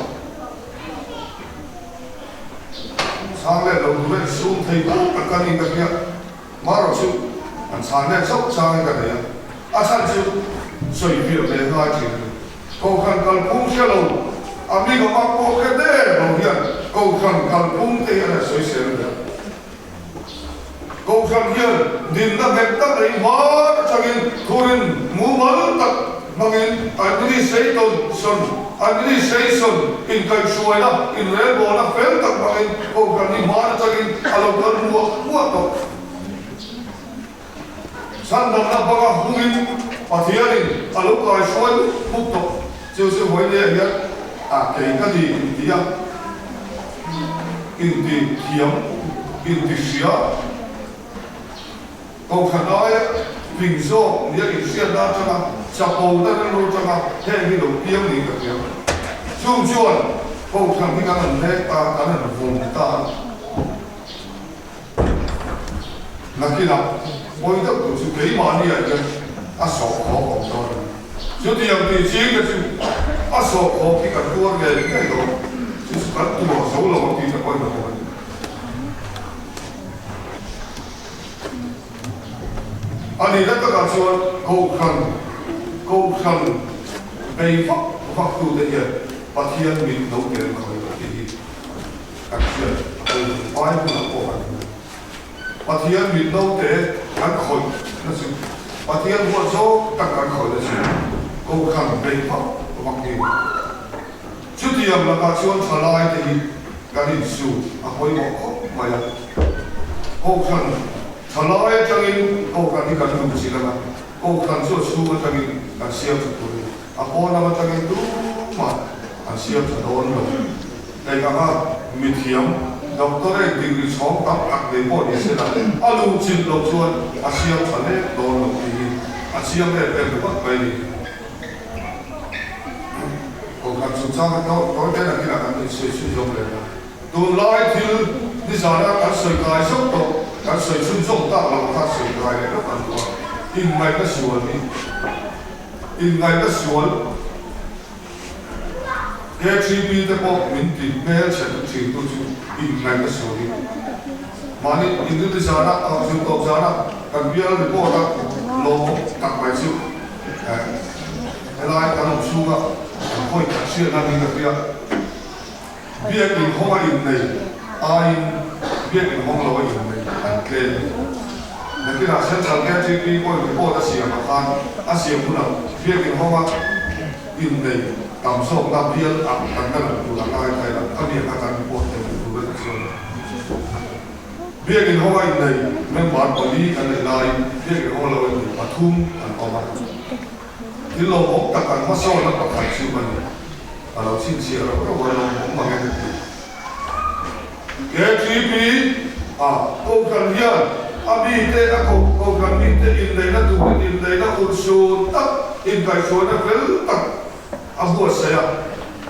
[SPEAKER 1] sáng lên đầu tụi mình xuống thấy bố các anh các nhà mà rồi chứ anh sáng lên sốc sáng cái này sáng chứ soi việc để hai chuyện câu khăn cần cũng sẽ lâu anh đi có mặc cô cái đấy đầu tiên câu khăn cần cũng thế là soi sẽ được câu khăn kia nhìn ta đẹp ta đấy mà cho nên thôi mua món tập mà anh đi xây tôn sơn anh đi xây sơn in cái suối đó in rễ bò nó phèn tập mà cô cần đi hóa nó cho nên alo cần mua tập san đồng nó bao hung in và thế nên alo cái suối mua tập chiều chiều hỏi đây nhá cái gì thì in thì hiếm in thì xía cô cần nói bình số nghĩa là xuyên ra cho nó sập bầu ta nó luôn cho nó thế cái đầu tiên thì được nhiều chung chuồn cô thằng cái làm thế ta cái này là vùng ta nakina moi da tu su kei mani ya a so ko ko so ti yang ti chi ka chu a so ko ki ka tu ge ke do su ka tu so lo ti ta ko na ko ani da ka chu ko khan bei fa tu de ye pathian min no ke ko ki ka chi ai ku na ko pathian min no te an khoi na su pathian ho so tak an khoi na su ko khan bei fa ko ki chu ti am la ka chuan thalai te hi ka rin su a hoi mo ko ma ya ko khan thalai tangin ko ka ni ka lu si la ko khan so su ma tangin ka sia tu ko a po na ma tangin tu ma a sia tu don lo dai ka ha mi thiam doctor ai degree chong tak ak de po ni se la alu chin lo chuan a sia thale don lo ki a sia me pe ba pai ni ko ka chu cha ma to de na ki la ka ni se su jo le tu lai thil ni za na ka soi kai sok to ka soi chun chong ta la ka soi kai le ka pan to in mai ka sual ni in mai ka sual ke chi bi te po min ti me chen chi tu chu in mai ka sual ni mani in tu za na a chu to za na ka bial ni po ta lo tak mai chu lai ka no su ga khoi ka chi na ni ka bia bia in ho ma in nei ai bia in ho lo in nei an ke na ki na sen chal ke chi bi ko po ta sia ma khan a sia mu na bia in ho ma in nei tam so na bia a kan na tu la ai kai la ka bia ka kan po te tu ba so bia in ho ma in nei men ba ko ni kan nei lai bia in ho lo in pathum an ko ma ti lo mo ta kan ma so na ka kai chu ma ni a lo chin sia ro ko wa lo mo ma nge ti ke chi bi a ko kan ya abi te a ko kan ni te in dei na tu in dei na ul su ta in kai so na vel ta a bo sa ya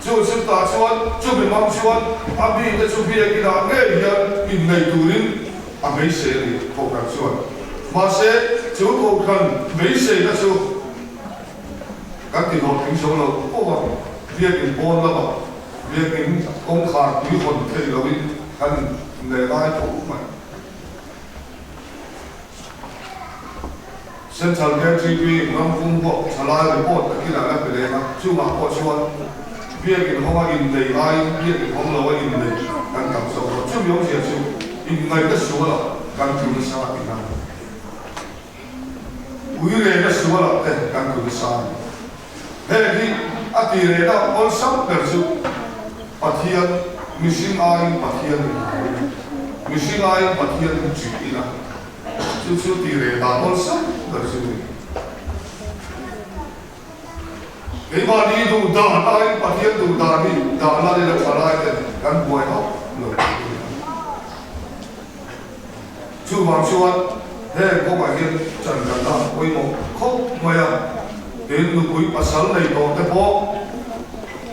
[SPEAKER 1] chu chu ta chuan chu bi mam chuan abi te chu bi ki da nge ya in nei tu rin a mei se ni ko kan chuan ma se chu ko kan mei se na chu các tình huống kính sống là có vào việc in bôn là vào việc in công khai quý hồn thì là bị cần để lại thủ mà sen chal ke chi bi ngam kum bo chala report ki la la pe na chu ma ko chuan việc in hoa in dei lai việc in hong lo in dei kan kam so chu yong sia chu in ngai ka su la kan chu sa ki na ui re ka su la te kan chu sa Hei, ati reda all some persu pathian missing ai pathian chukina chu ti reda all some persu ei ba ni du da ai pathian du da ni da la le chala ke kan buai ho lo chu wang chuan he ko ba hian chan kan da oi mo khop maya đến lúc cuối pasal này đó thế po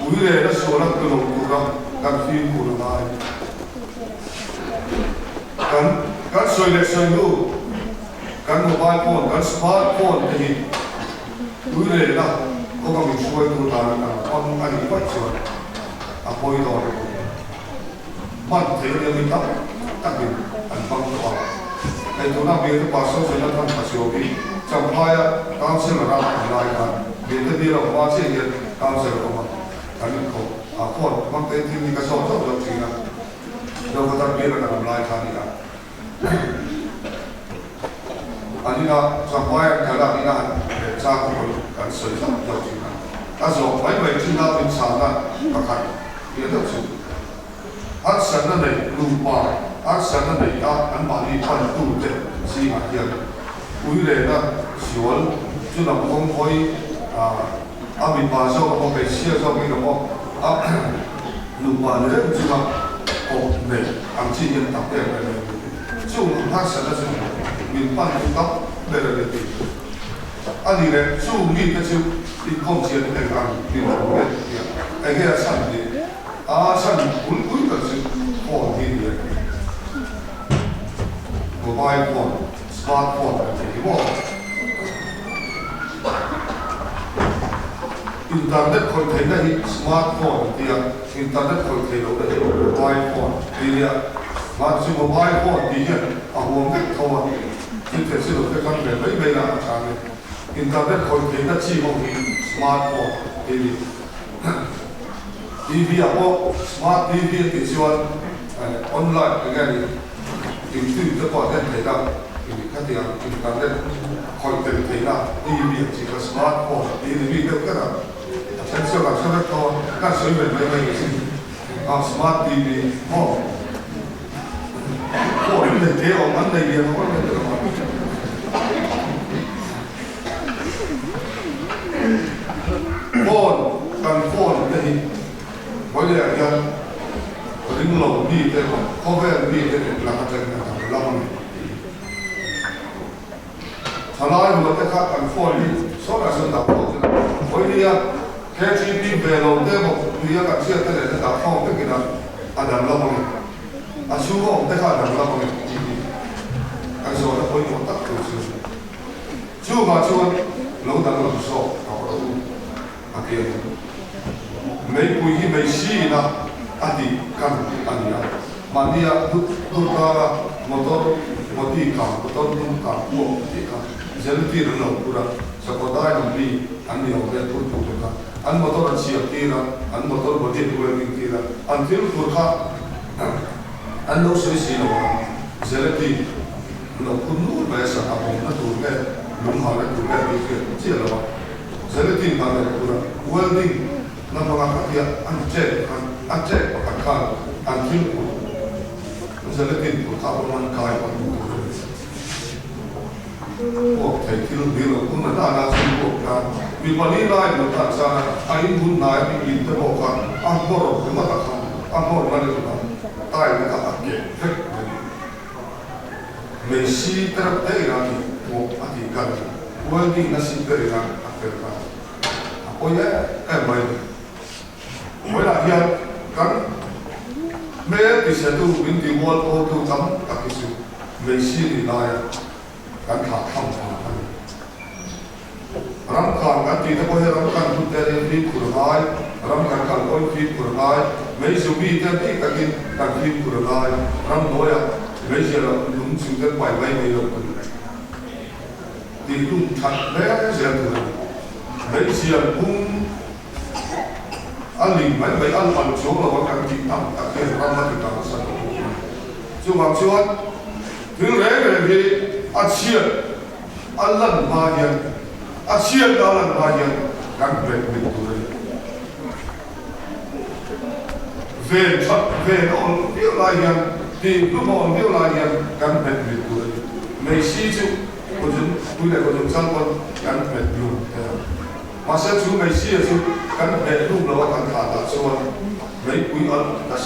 [SPEAKER 1] cuối này nó số là từ đầu từ ra các phim của nó lại các soi lệ soi nu các mobile phone các smartphone thì cuối này là có cả mình soi từ ra là con anh ấy bắt soi à bôi đó bắt thấy nó mình tắt tắt đi anh băng nó cái chỗ nào biết cái pasal soi nó không phải soi đi trong hai काम से लगा लाए का बेटे भी लोग वहाँ से ये काम से लोग वहाँ कहीं को आपको वहाँ पे थी निकास होता है लोग चीना लोग बता भी लगा लाए का नहीं का Anila sampai kalau ina cak kan selesai loग चीना असो भाई चीना इंसाना पकड़ ये तो चीन हर सन्न नहीं लूपा हर सन्न नहीं आ अनबानी पन टूटे सीमा किया cuối này là xuân chú làm công khối mình bà sau có cái xe sau cái đó lúc mà nữa chú làm một này ăn chi nhân tập để chú làm thác sản là mình ban chú tập để là để anh đi này chú mình cái chú đi công chuyện để làm đi làm cái anh cái là sản gì sản cuối cái chú bỏ đi vậy mobile phone smartphone thì mo internet khôi thấy là smartphone thì internet khôi thấy đâu là mobile phone thì mà chỉ mobile phone thì huống cái thôi thì thật sự là cái con người mấy là chẳng internet khôi thấy là chỉ một smartphone thì TV apa smart TV thì siwan online cái này thì từ cái quan hệ thấy rằng thì các tiền internet khôi thấy là TV chỉ có smartphone thì vì đâu cái nàoฉันเชื่อว่าฉันก็การซื้อเป็นไม่สิ่งเอาสมาร์ททีวีพ่อนี่เดี๋ยวมันในเรียนเขาก็ไม่ได้มาโฟนการโฟนนี่เพราะอย่างนั้นถึงหลงดีแต่เขาแค่ดีแต่หลังจากนั้นเราทลายหัวแต่ข้าการโฟนนี่สอนอะไรสักอย่างเพราะนี่แค่ที่พี่เบลล์เต้บอกมีอย่างเชื่อแต่เนี่ยแต่ข้าวไม่กินอันดับละมั้งอาชูก็แต่ข้าอันดับละมั้งอันส่วนนั้นคนหมดตัดตัวชื่อชูมาชวนเราดังเราชอบเราเราโอเคไม่คุยไม่ชี้นะอดีตกันอันนี้มันเนี่ยทุกการมอเตอร์มอเตอร์ขับมอเตอร์นุ่งขับพวกที่ขับเจริญที่เราพูดสกอตได้ตรงนี้อันนี้เราได้พูดถูกไหมอันมอเตอร์เชียร์ที่เราอันมอเตอร์บดีตัวเองที่เราอันที่เราพูดค่ะอันเราสื่อสิ่งเราเจริญที่เราคุณรู้ไหมสักผมนั่นถูกไหมลุงเขาเนี่ยถูกไหมดีขึ้นเชื่อเราเจริญที่มันเนี่ยพูดเวลดิ้งนั่นบางครั้งที่อันเจ็บประกันอันที่พูดเจริญที่พูดเขาประมาณกายประมาณพวกไทยที่เราดีเราคุณมันน่าจะสิ่งพวกนั้นมีวันนี้ได้หมดทั้งสารอันนี้คุณนายมีอินเตอร์บอกว่าอันโมโรหรือมาตะคันอันโมโรนั่นเองใต้ไม่ตัดเก็บเพ็กไม่ซีเตอร์เตอร์นั่นพวกอธิการวันนี้นั่นซีเตอร์นั่นอักเสบโอ้ยไม่เวลาเรียนกันเมื่อที่เสร็จดูวินดีวอลโอทูทำกับที่สุดไม่ซีนี่ได้การขาดคำพูดรำคาญกันที่ถ้าพอให้รำคาญคุณแต่เรียนพิคุรายรำคาญกันคนพิคุรายไม่สุบีแต่ที่กันกันพิคุรายรำน้อยไม่ใช่เราลุงสิ่งที่ไปไม่ยอมกันที่ลุงชัดแม่เสียตัวไม่เสียลุงอันนี้ไม่อันมันโชว์เราว่าการที่ทำแต่รำมาถึงการสั่งช่วงช่วงถึงเรื่องที่อาเชียอัลลันมาเยียนอาเชียอัลลันมาเยียนกันเป็นมิตรเลยเวรชัดเวรอ่อนเดียวลายยันที่ลูกอ่อนเดียวลายยันกันเป็นมิตรเลยไม่ชี้จุดคนจนผู้ใดคนจนสร้างคนกันเป็นลูกมาเสียจุดไม่ชี้จุดกันเป็นลูกเรากันขาดส่วนไม่คุยอันดัช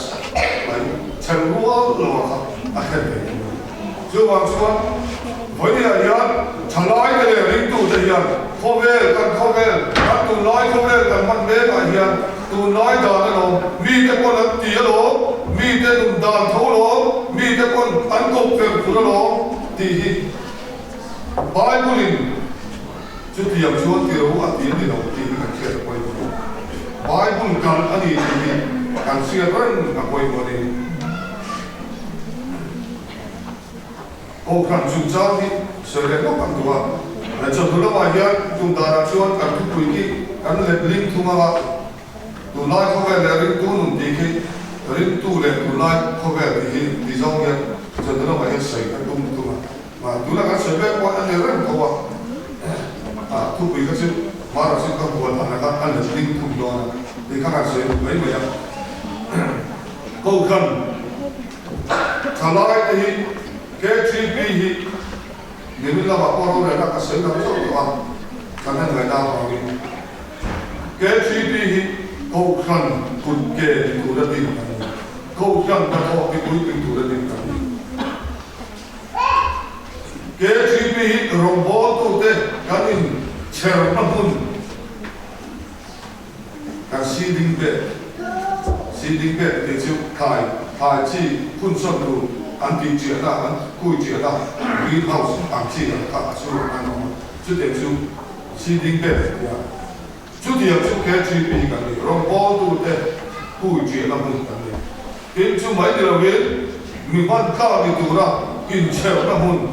[SPEAKER 1] ไม่เชื่อว่าเราครับอะไรเป็นช่วงวันนี้ยันฉลายกันเลยริงตู้จะยันข้อเวรกันข้อเวรกันตู้น้อยข้อเวรกันมันเวรกันยันตู้น้อยด่ากันลงมีแต่คนตีลงมีแต่ดุมด่านทุ่ลงมีแต่คนอันกบเกินฝุ่นลงตีบายบุญจุดที่ยังชวนที่เราอัดยินดีเราตีกันเชื่อไปบายบุญกันอันนี้ที่กันเชื่อเรื่องกับไปหมดเลยโอ้ครั้งจุดจ้าที่เสด็จก็กันตัวและจนถึงวันนี้ตุนดาราชวนกันทุกปีกันเล็บลิงทุ่งมาตุนไล่เข้าไปเลยริงตุนดีที่ริงตุเล็บตุนไล่เข้าไปดีที่จงเนี่ยจนถึงวันนี้ใส่กันตุ้มมาตุนแล้วกันเสด็จว่าอันนี้เรื่องตัวทุกปีก็ซึ่งมาเราซึ่งก็ควรนะครับอันนี้ลิงทุ่งโดนที่ข้างเสด็จไม่เหมือนก็ครั้งทลายที่แค่ที่พี่นี่มีเราบอกว่าเราเนี่ยนักเสียงเราชอบตัวกันนั่งเลยดาวของนี่แค่ที่พี่เขาขันกุญแจตัวละดินเขาขันกระทบที่กุญแจตัวละดินแค่ที่พี่รบกวนตัวเด็กกันนี่เชื่อมันหุ่นกันซีดิ้งเบ็ดที่จะถ่ายที่คุณชมดู anh đi chuyện đó anh cùi chuyện đó vì house anh chỉ là cả số anh nói chút điểm số xin đinh bể chút điểm số cái chi phí cái này rồi bao nhiêu thế cùi chuyện là mình cái này điểm số mấy điều về mình bắt cả cái đồ đó in treo là mình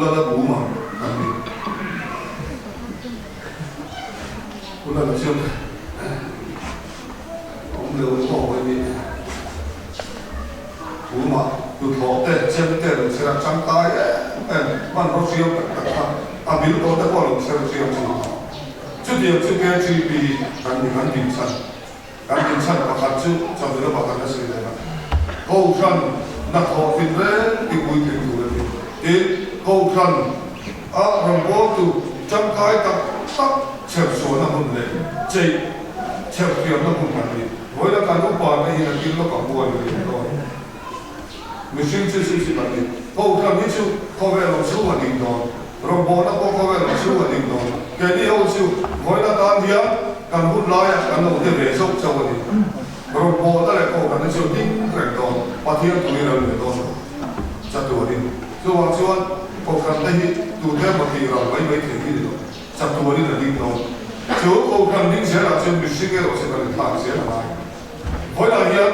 [SPEAKER 1] là boom mà cái này là chưa ông lưu bỏ cái gì mà từ thọ tết xem tết rồi sẽ trắng tay em mà nó siêu à ví dụ tôi có siêu chút điểm chút cái chi phí gắn điểm sẵn và khát chút trong đó bảo cái gì đấy câu chuyện nạp họ tin đấy thì vui thì vui thì câu chuyện làm bố từ trắng tay tắc chèo xuống là một lệ chạy chèo kiếm là một cái gì với là cái lúc bảo này là cái lúc bảo buồn rồi mình xin bạn đi câu chuyện như chú có vẻ là chú là đình đòn rồi bố nó có vẻ là chú là đình đòn cái đi ông chú với là tan hiếm cần hút lái cần đầu tiên về sốc cho mình rồi bố ta lại câu cần chú đình rèn đòn và thiên tụi là rèn đòn chặt tuổi đi chú hoàng chú anh câu chuyện đây tụi thêm một thì rồi mấy thì đi được chặt tuổi đi là đình đòn chú câu chuyện đình sẽ là trên mình sinh cái rồi sẽ là thằng sẽ là ai với là hiện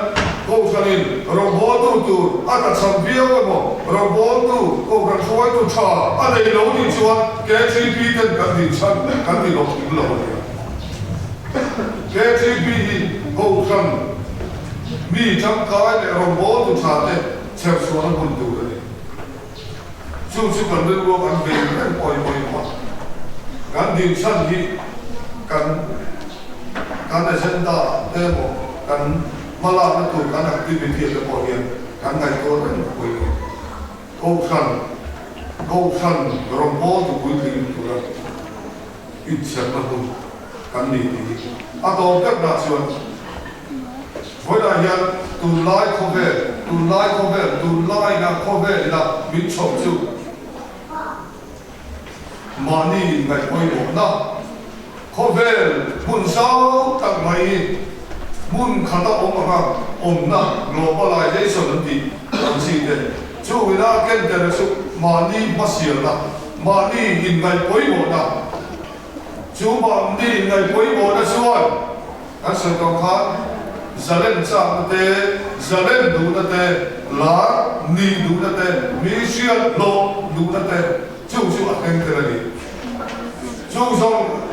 [SPEAKER 1] câu chuyện robot tu ada sambil mo robot tu câu chuyện suai tu cha ada lâu đi chuan cái chi phí tên cần đi lọc cái chi phí câu chuyện mi chẳng cái để robot tu cha để chèo xuống nó buồn tu đấy chú cần đến vô cần về cái bồi mà cần đi sân đi cần để dân ta để mo cần mà làm cái tụi cái activity để bảo hiểm cái ngày tôi rất là quý câu chuyện rồi bố tụi quý thì tụi nó ít xem nó không cái gì thì tôi rất là chuyện với đại hiện tụi lái không về tụi lái là không về là mình chọn chú mà đi ngày quay một năm không về buồn sao tặng mày muốn看到我们啊，我们那 globalization 问题，但是的，就为了跟着的说，马尼不行了，马尼应该规模的，就马尼应该规模的说，但是刚看，咱们长的，咱们读的，拉你读的，没需要老读的，就是跟着的。就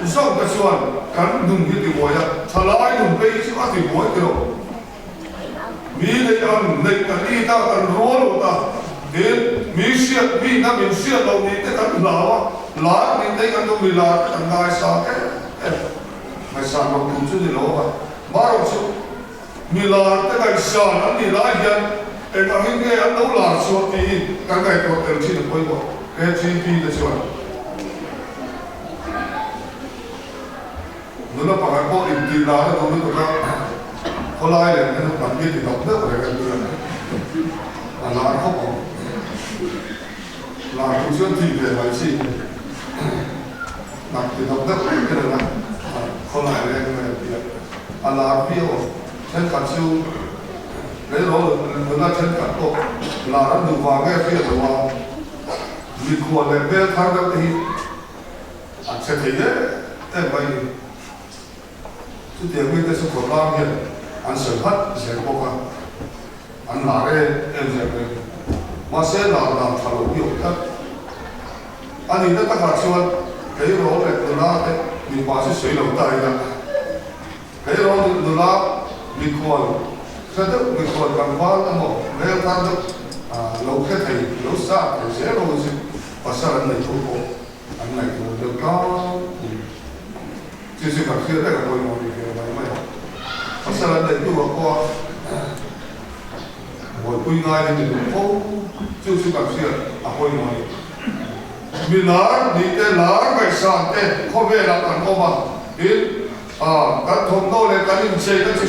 [SPEAKER 1] 上个算，看弄一点我呀，他来弄杯就阿点我一点咯。米的安那个你那个罗罗的，米血米那米血老你那个拉拉你那个都米拉，那个啥还啥老土著的老吧，马上就米拉那个啥那米拉人，那个应该安都拉说的，刚才我等去的回过，该 GP 的算。nó phải có điểm gì đó nó không được đâu có lai này nó làm cái gì đọc rất là cái gì là nói không có là cũng chưa thì về bài gì làm thì đọc rất là cái này có lai này là video trên cả siêu cái đó là trên cả tổ là nó được vào cái phía đó mình còn lại về thang đó thì sẽ thấy đấy em vậy chút tiền cái số cổ lao kia anh sợ hết sẽ có cả anh là cái em sẽ cái mà sẽ làm thảo luận nhiều nhất anh nhìn thấy các hạt xuân cái đó là từ lá đấy mình bảo sẽ sấy đầu tay ra cái đó từ lá mình còn cái đó mình còn bằng hoa là một cái tham đó lâu cái thầy lâu xa thì sẽ lâu gì và sao anh này thu cổ anh này thu được đó chỉ sự cảm thấy là mọi người và sau đó đấy tôi qua một quy ngay thì mình không chưa sự cảm thấy là mọi người mình lá đi tới lá ngày sáng tới không về là cần có mà đến cần thông đâu là cần những gì cần chỉ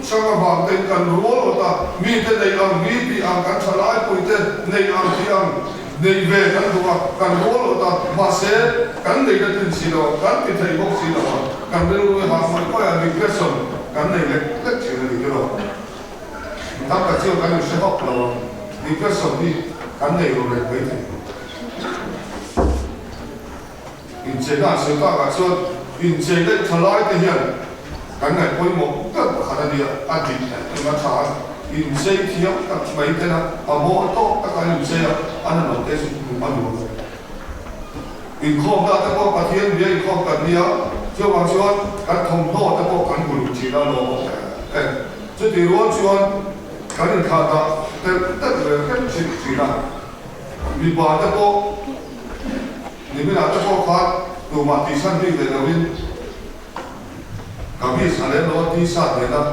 [SPEAKER 1] sang mà vàng tên cần rúa rồi ta mi tên này ăn mi thì ăn cần trả lại cuối tên này ăn thì ăn này về cần đúng không cần rúa rồi ta mà sẽ cần này là tên gì đó cần thì thầy bốc gì đó cần đến người hàng mới có là regression cần này là rất chuyện là gì đó thằng cái chiều cái sẽ học là đi cái sống đi cái này rồi đấy thì in chế là sự ta cái chuyện in chế đấy thay lại thì hiện cái này quay một tất cả là đi ăn đi mà trả in chế thì các mấy cái nào mua tốt các cái in chế ăn là cái gì cũng ăn được in không ta có cái thiên địa in không cần đi chưa bằng chuyện cái thông thổ ta có cái nguồn chỉ là nó chứ thì luôn chuyện cái này khác ta tất cả cái chỉ là vì bà ta có nếu như ta có khác từ mà tí sản đi về đâu đi cái gì sản lên nó tí sản này là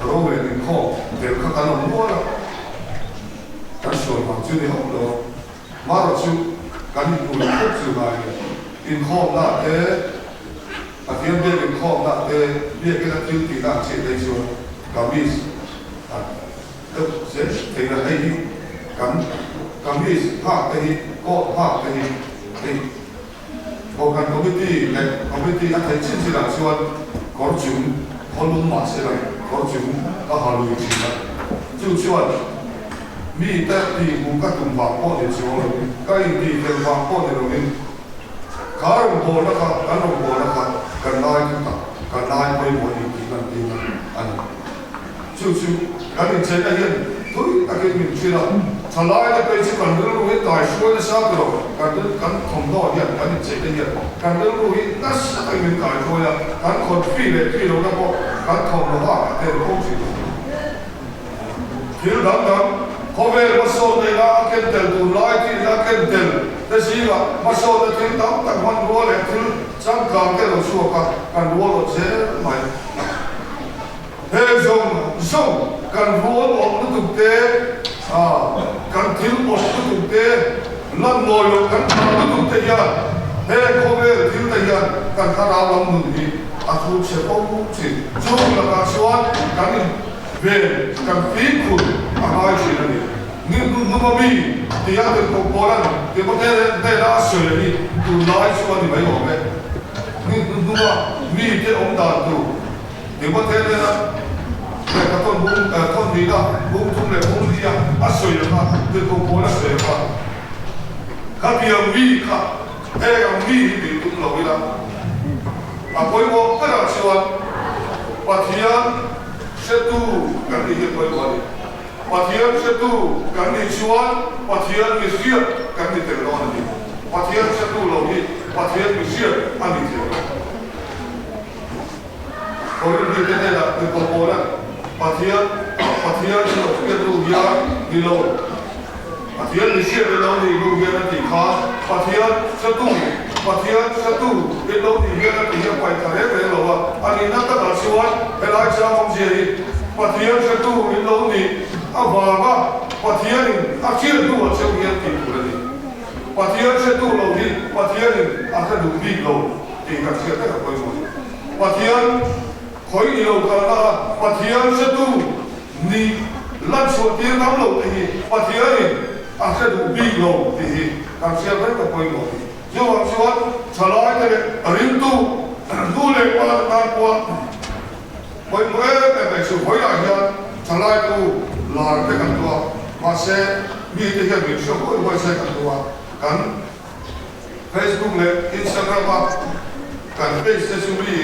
[SPEAKER 1] rồi về đến kho để các cái nó mua là cái số mà chưa đi học đó mà rồi chú cái gì cũng không chú bài in kho là thế à tiền về in kho là thế biết cái là tiêu tí là chỉ để cho cái gì tức sẽ thấy là hay đi cái gì phát cái gì có phát cái gì còn committee này committee anh thấy chính trị là chuyện có chúng có luôn mà sẽ là có chúng có hà nội chỉ là chuyện mi ta thì cũng các đồng bào có thể chuyện cái gì thì đồng bào có thể làm nên cả đồng bào nó khác cả đồng bào nó khác cần ai cũng khác cần ai quay một thì làm anh chuyện cái này chơi cái gì thôi ta cái mình chơi là trả lại là cái chỉ cần đưa lui tài xuôi nó sao được cần thông đó hiện cái này chơi cái gì cần đưa lui nó sẽ cái mình tài thôi là cần còn phi đâu nó có cần thông nó hóa cái nó không chỉ thiếu đắng có về mà số này là cái tiền tụ lại thì là cái tiền thế gì là mà số này thiếu đắng tăng hoàn đua lại thiếu chẳng cần cái đồ xua cả cần đua là dễ mày thế dùng cần đua một cái thực tế cần thiếu một cái thực tế lần ngồi là cần thao cái thực tế ya thế có về thiếu tế ya cần thao lòng mình đi thu sẽ có cũng chỉ chung là cả số cần về cần phí của ai chỉ là gì nhưng mà mi thì ăn được một bộ lần thì có thể để đã sửa đi từ lái số thì mấy bộ về nhưng mà mi thì ông đàn từ thì có thể là để các con con gì đó bung thùng này bung gì à sửa được mà từ một bộ là sửa được các việc mi cả thế là mi thì cũng là cái đó cuối cùng cái là chuyện và thiền sẽ tu cái gì cuối cùng và thiền sẽ tu cái gì chuyện và thiền cái gì cái gì tiền đó này và thiền sẽ tu lâu đi và thiền cái gì anh đi thiền còn cái này là cái công phu đó và thiền là cái tu gia đi lâu và thiền cái gì đi lâu thì tu gia nó thì khó và thiền sẽ tu cái lâu thì hiện thì hiện phải trả hết về lâu anh ấy nát tất cả số cái lái xe không gì và thiền sẽ tu cái lâu thì vàng và thiền thì chia tu ở trong hiện thì của gì và thiền sẽ tu lâu thì và thiền thì sẽ đủ đi lâu thì các chuyện tất cả quay một và thiền khối nhiều cả là và thiền sẽ tu ni lần số tiền lắm lâu thì và thiền thì sẽ đủ đi lâu thì các chuyện tất cả quay một जो हम चलाए थे अरिंतु दूले वाला नाम को कोई मुझे पैसे कोई आ गया चलाए तो लार पे कर दो मासे भी तो ये विषय कोई वैसे कर दो kan Facebook ले Instagram kan पेज से सुनी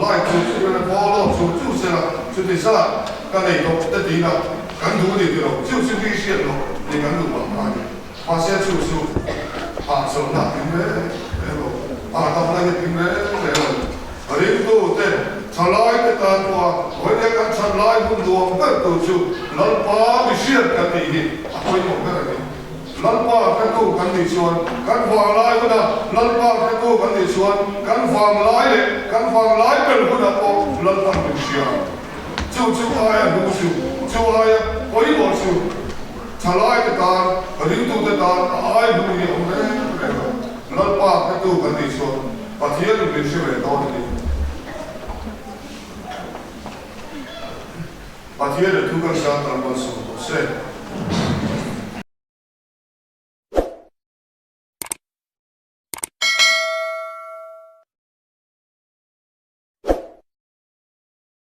[SPEAKER 1] like to follow to से ना to दिशा kan नहीं तो ते दीना kan दूर नहीं दिलो जो भी शेयर लो ये kan दूर बात मासे जो so na timre elo ta na ye timre elo arin to te chalai te ta to hoi le kan chalai bun do ka to chu lal pa bi shir ka ti hi koi mo ka ni lal pa ka to kan ni chuan kan wa lai na lal pa ka to kan ni chuan kan wang lai pel hu na ko lal pa bi shir chu ai chu ai koi mo chu chalai te ta arin to te ta ai bu ni om ne lal pa ka tu kan ni so pathian ni se ve to ni pathian tu kan sa tan so se